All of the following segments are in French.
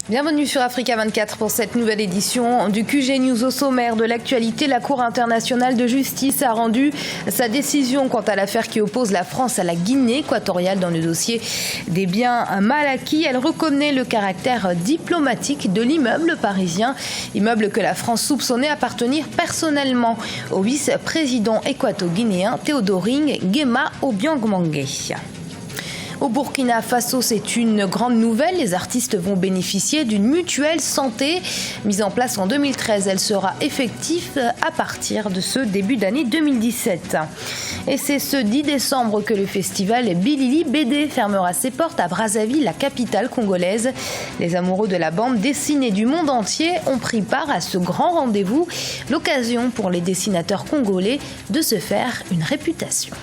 Bienvenue sur Africa 24 pour cette nouvelle édition du QG News. Au sommaire de l'actualité, la Cour internationale de justice a rendu sa décision quant à l'affaire qui oppose la France à la Guinée équatoriale dans le dossier des biens mal acquis. Elle reconnaît le caractère diplomatique de l'immeuble parisien, immeuble que la France soupçonnait appartenir personnellement au vice-président équato-guinéen Théodoring Nguema Obiang-Mangué. Au Burkina Faso, c'est une grande nouvelle. Les artistes vont bénéficier d'une mutuelle santé mise en place en 2013. Elle sera effective à partir de ce début d'année 2017. Et c'est ce 10 décembre que le festival Bilili BD fermera ses portes à Brazzaville, la capitale congolaise. Les amoureux de la bande dessinée du monde entier ont pris part à ce grand rendez-vous. L'occasion pour les dessinateurs congolais de se faire une réputation.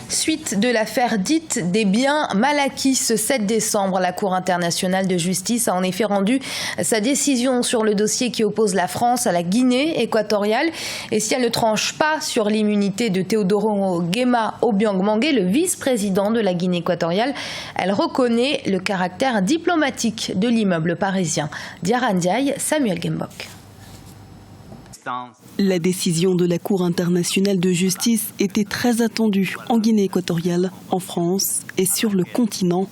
Suite de l'affaire dite des biens mal acquis ce 7 décembre, la Cour internationale de justice a en effet rendu sa décision sur le dossier qui oppose la France à la Guinée équatoriale. Et si elle ne tranche pas sur l'immunité de Théodoring Nguema Obiang-Mangué, le vice-président de la Guinée équatoriale, elle reconnaît le caractère diplomatique de l'immeuble parisien. Diarra Ndiaye, Samuel Gembok. La décision de la Cour internationale de justice était très attendue en Guinée équatoriale, en France et sur le continent.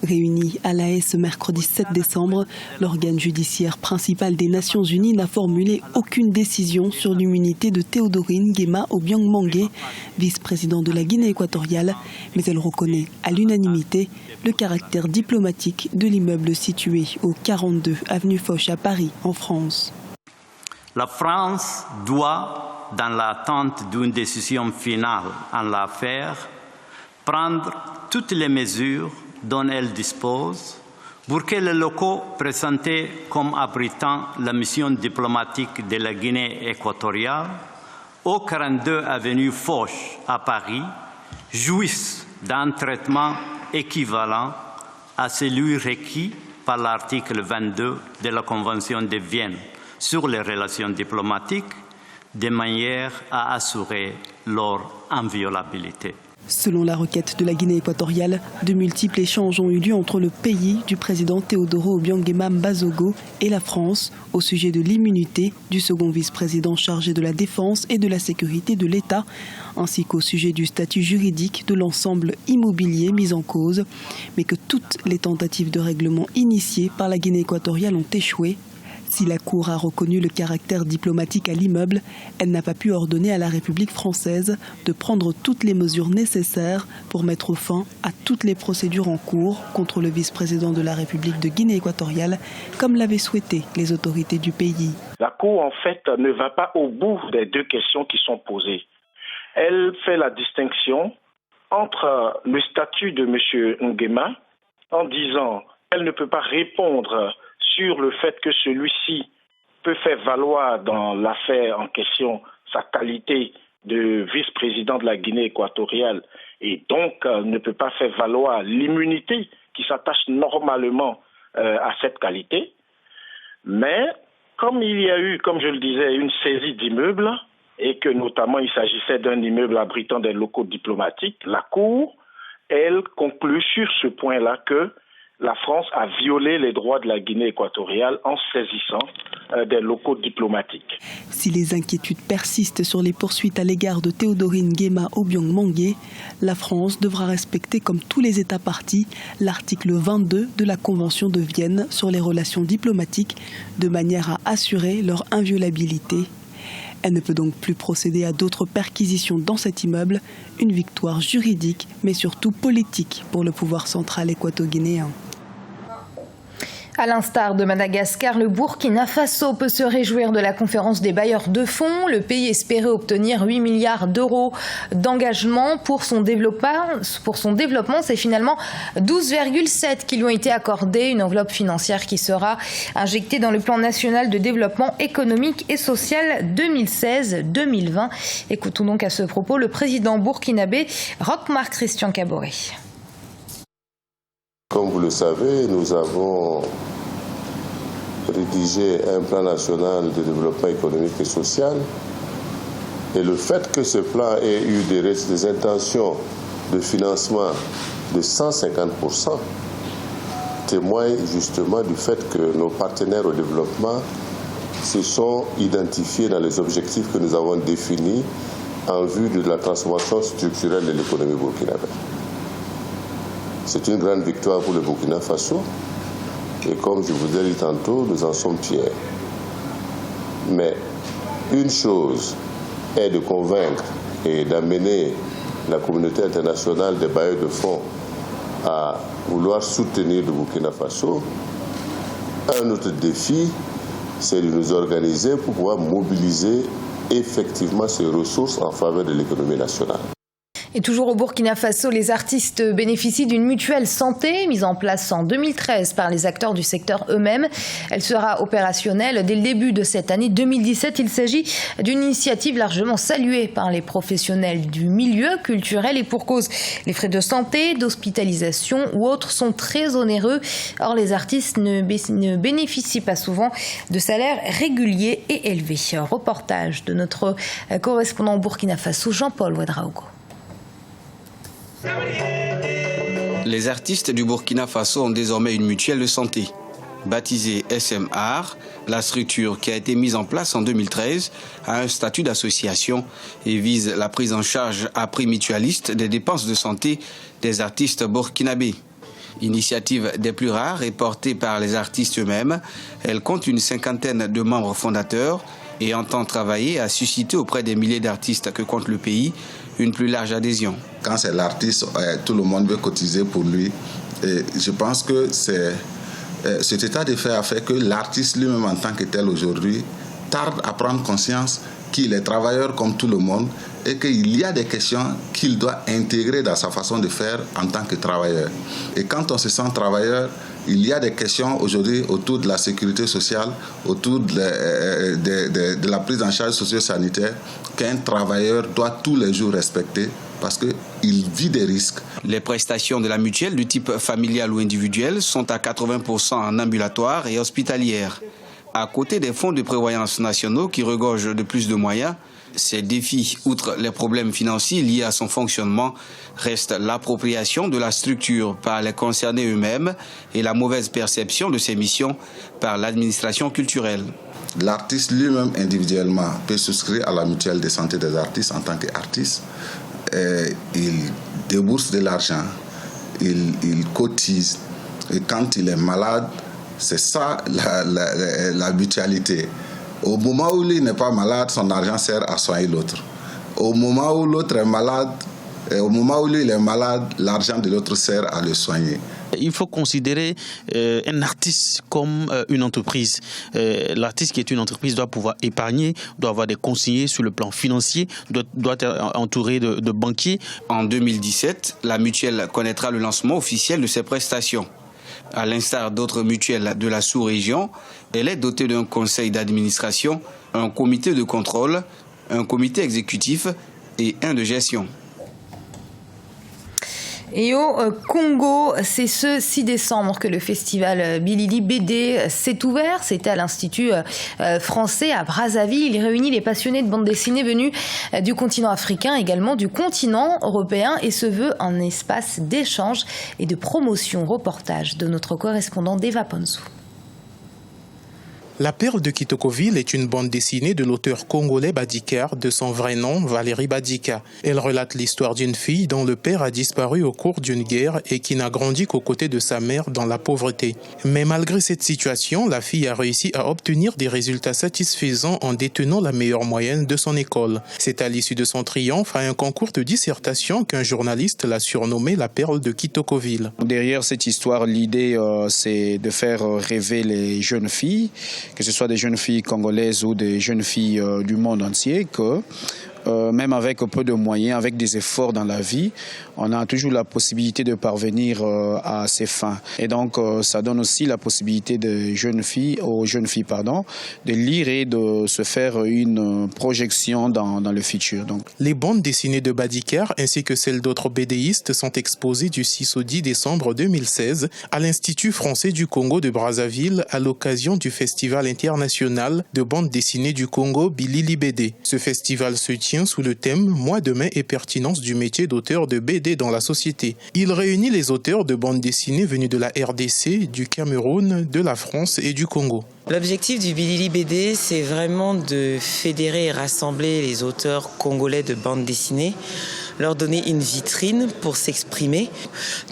Réuni à La Haye ce mercredi 7 décembre, l'organe judiciaire principal des Nations Unies n'a formulé aucune décision sur l'immunité de Théodoring Nguema Obiang-Mangué, vice-président de la Guinée équatoriale, mais elle reconnaît à l'unanimité le caractère diplomatique de l'immeuble situé au 42 avenue Foch à Paris, en France. La France doit, dans l'attente d'une décision finale en l'affaire, prendre toutes les mesures dont elle dispose pour que les locaux présentés comme abritant la mission diplomatique de la Guinée équatoriale au 42 avenue Foch à Paris jouissent d'un traitement équivalent à celui requis par l'article 22 de la Convention de Vienne sur les relations diplomatiques, de manière à assurer leur inviolabilité. Selon la requête de la Guinée équatoriale, de multiples échanges ont eu lieu entre le pays du président Théodoro Obiang Nguema Mbazogo et la France au sujet de l'immunité du second vice-président chargé de la défense et de la sécurité de l'État, ainsi qu'au sujet du statut juridique de l'ensemble immobilier mis en cause, mais que toutes les tentatives de règlement initiées par la Guinée équatoriale ont échoué. Si la Cour a reconnu le caractère diplomatique à l'immeuble, elle n'a pas pu ordonner à la République française de prendre toutes les mesures nécessaires pour mettre fin à toutes les procédures en cours contre le vice-président de la République de Guinée équatoriale, comme l'avaient souhaité les autorités du pays. La Cour, en fait, ne va pas au bout des deux questions qui sont posées. Elle fait la distinction entre le statut de M. Nguema en disant qu'elle ne peut pas répondre sur le fait que celui-ci peut faire valoir dans l'affaire en question sa qualité de vice-président de la Guinée équatoriale et donc ne peut pas faire valoir l'immunité qui s'attache normalement à cette qualité. Mais comme il y a eu, comme je le disais, une saisie d'immeubles et que notamment il s'agissait d'un immeuble abritant des locaux diplomatiques, la Cour, elle conclut sur ce point-là que la France a violé les droits de la Guinée équatoriale en saisissant des locaux diplomatiques. Si les inquiétudes persistent sur les poursuites à l'égard de Théodoring Nguema Obiang-Mangué, la France devra respecter, comme tous les États partis, l'article 22 de la Convention de Vienne sur les relations diplomatiques, de manière à assurer leur inviolabilité. Elle ne peut donc plus procéder à d'autres perquisitions dans cet immeuble, une victoire juridique, mais surtout politique pour le pouvoir central équato-guinéen. À l'instar de Madagascar, le Burkina Faso peut se réjouir de la conférence des bailleurs de fonds. Le pays espérait obtenir 8 milliards d'euros d'engagement pour son développement. C'est finalement 12,7 qui lui ont été accordés, une enveloppe financière qui sera injectée dans le plan national de développement économique et social 2016-2020. Écoutons donc à ce propos le président burkinabé Roch-Marc Christian Kaboré. Comme vous le savez, nous avons rédigé un plan national de développement économique et social. Et le fait que ce plan ait eu des intentions de financement de 150%, témoigne justement du fait que nos partenaires au développement se sont identifiés dans les objectifs que nous avons définis en vue de la transformation structurelle de l'économie burkinabé. C'est une grande victoire pour le Burkina Faso et comme je vous ai dit tantôt, nous en sommes fiers. Mais une chose est de convaincre et d'amener la communauté internationale des bailleurs de fonds à vouloir soutenir le Burkina Faso. Un autre défi, c'est de nous organiser pour pouvoir mobiliser effectivement ces ressources en faveur de l'économie nationale. Et toujours au Burkina Faso, les artistes bénéficient d'une mutuelle santé mise en place en 2013 par les acteurs du secteur eux-mêmes. Elle sera opérationnelle dès le début de cette année 2017. Il s'agit d'une initiative largement saluée par les professionnels du milieu culturel et pour cause. Les frais de santé, d'hospitalisation ou autres sont très onéreux. Or, les artistes ne bénéficient pas souvent de salaires réguliers et élevés. Reportage de notre correspondant au Burkina Faso, Jean-Paul Ouedraogo. Les artistes du Burkina Faso ont désormais une mutuelle de santé. Baptisée SMR, la structure qui a été mise en place en 2013 a un statut d'association et vise la prise en charge à prix mutualiste des dépenses de santé des artistes burkinabés. Initiative des plus rares et portée par les artistes eux-mêmes, elle compte une 50aine de membres fondateurs et entend travailler à susciter auprès des milliers d'artistes que compte le pays une plus large adhésion. Quand c'est l'artiste, tout le monde veut cotiser pour lui. Et je pense que cet état de fait a fait que l'artiste lui-même en tant que tel aujourd'hui tarde à prendre conscience qu'il est travailleur comme tout le monde et qu'il y a des questions qu'il doit intégrer dans sa façon de faire en tant que travailleur. Et quand on se sent travailleur, il y a des questions aujourd'hui autour de la sécurité sociale, autour de la prise en charge socio-sanitaire qu'un travailleur doit tous les jours respecter parce qu'il vit des risques. Les prestations de la mutuelle du type familial ou individuel sont à 80% en ambulatoire et hospitalière. À côté des fonds de prévoyance nationaux qui regorgent de plus de moyens, ces défis, outre les problèmes financiers liés à son fonctionnement, restent l'appropriation de la structure par les concernés eux-mêmes et la mauvaise perception de ses missions par l'administration culturelle. L'artiste lui-même individuellement peut souscrire à la mutuelle de santé des artistes en tant qu'artiste. Il débourse de l'argent, il cotise et quand il est malade, c'est ça la mutualité. Au moment où il n'est pas malade, son argent sert à soigner l'autre. Au moment où l'autre est malade, au moment où lui il est malade, l'argent de l'autre sert à le soigner. Il faut considérer un artiste comme une entreprise. L'artiste qui est une entreprise doit pouvoir épargner, doit avoir des conseillers sur le plan financier, doit être entouré de banquiers. En 2017, la mutuelle connaîtra le lancement officiel de ses prestations. À l'instar d'autres mutuelles de la sous-région, elle est dotée d'un conseil d'administration, un comité de contrôle, un comité exécutif et un de gestion. Et au Congo, c'est ce 6 décembre que le festival Bilili BD s'est ouvert. C'était à l'Institut français à Brazzaville. Il réunit les passionnés de bande dessinée venus du continent africain, également du continent européen, et se veut un espace d'échange et de promotion. Reportage de notre correspondant Deva Ponzou. La perle de Kitokoville est une bande dessinée de l'auteur congolais Badikar, de son vrai nom Valérie Badika. Elle relate l'histoire d'une fille dont le père a disparu au cours d'une guerre et qui n'a grandi qu'aux côtés de sa mère dans la pauvreté. Mais malgré cette situation, la fille a réussi à obtenir des résultats satisfaisants en détenant la meilleure moyenne de son école. C'est à l'issue de son triomphe à un concours de dissertation qu'un journaliste l'a surnommée la perle de Kitokoville. Derrière cette histoire, l'idée c'est de faire rêver les jeunes filles, que ce soit des jeunes filles congolaises ou des jeunes filles du monde entier, que même avec peu de moyens, avec des efforts dans la vie, on a toujours la possibilité de parvenir à ses fins. Et donc, ça donne aussi la possibilité aux jeunes filles, de lire et de se faire une projection dans le futur. Donc. Les bandes dessinées de Badikar ainsi que celles d'autres BDistes sont exposées du 6 au 10 décembre 2016 à l'Institut français du Congo de Brazzaville à l'occasion du Festival international de bande dessinée du Congo Bilili BD. Ce festival se tient entretien sous le thème « Mois de mai et pertinence du métier d'auteur de BD dans la société ». Il réunit les auteurs de bandes dessinées venus de la RDC, du Cameroun, de la France et du Congo. L'objectif du Bilili BD, c'est vraiment de fédérer et rassembler les auteurs congolais de bandes dessinées, leur donner une vitrine pour s'exprimer,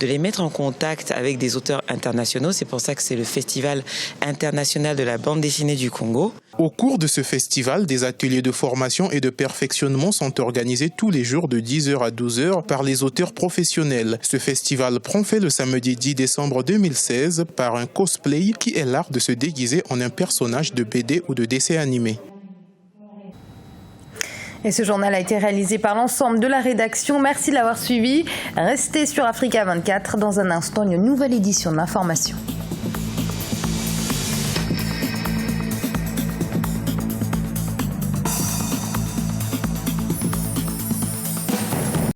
de les mettre en contact avec des auteurs internationaux. C'est pour ça que c'est le Festival international de la bande dessinée du Congo. Au cours de ce festival, des ateliers de formation et de perfectionnement sont organisés tous les jours de 10h à 12h par les auteurs professionnels. Ce festival prend fin le samedi 10 décembre 2016 par un cosplay qui est l'art de se déguiser en un personnage de BD ou de dessin animé. Et ce journal a été réalisé par l'ensemble de la rédaction. Merci de l'avoir suivi. Restez sur Africa 24. Dans un instant, une nouvelle édition d'information.